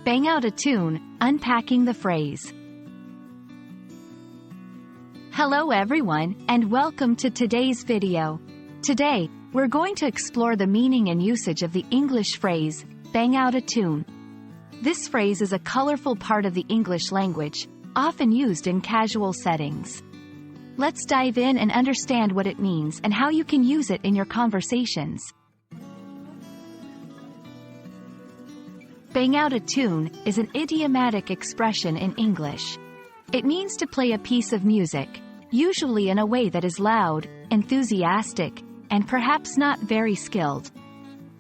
Bang out a tune, unpacking the phrase. Hello everyone, and welcome to today's video. Today, we're going to explore the meaning and usage of the English phrase, bang out a tune. This phrase is a colorful part of the English language, often used in casual settings. Let's dive in and understand what it means and how you can use it in your conversations. Bang out a tune is an idiomatic expression in English. It means to play a piece of music, usually in a way that is loud, enthusiastic, and perhaps not very skilled.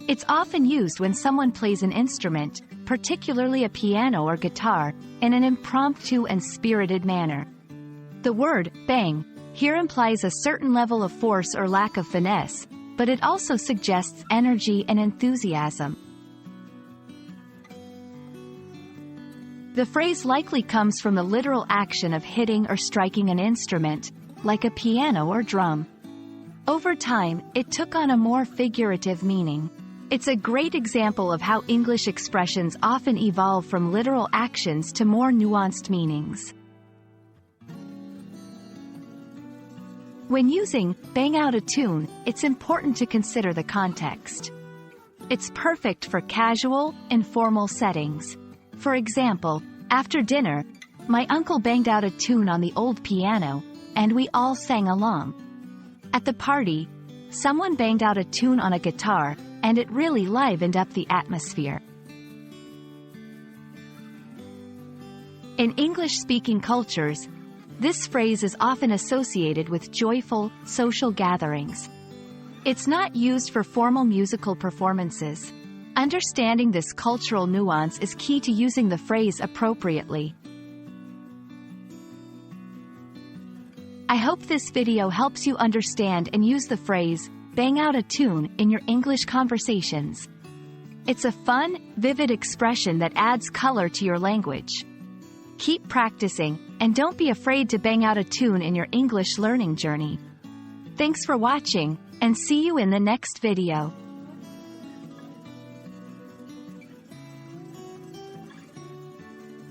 It's often used when someone plays an instrument, particularly a piano or guitar, in an impromptu and spirited manner. The word bang here implies a certain level of force or lack of finesse, but it also suggests energy and enthusiasm. The phrase likely comes from the literal action of hitting or striking an instrument, like a piano or drum. Over time, it took on a more figurative meaning. It's a great example of how English expressions often evolve from literal actions to more nuanced meanings. When using bang out a tune, it's important to consider the context. It's perfect for casual, informal settings. For example, after dinner, my uncle banged out a tune on the old piano, and we all sang along. At the party, someone banged out a tune on a guitar, and it really livened up the atmosphere. In English-speaking cultures, this phrase is often associated with joyful, social gatherings. It's not used for formal musical performances. Understanding this cultural nuance is key to using the phrase appropriately. I hope this video helps you understand and use the phrase, bang out a tune, in your English conversations. It's a fun, vivid expression that adds color to your language. Keep practicing, and don't be afraid to bang out a tune in your English learning journey. Thanks for watching, and see you in the next video.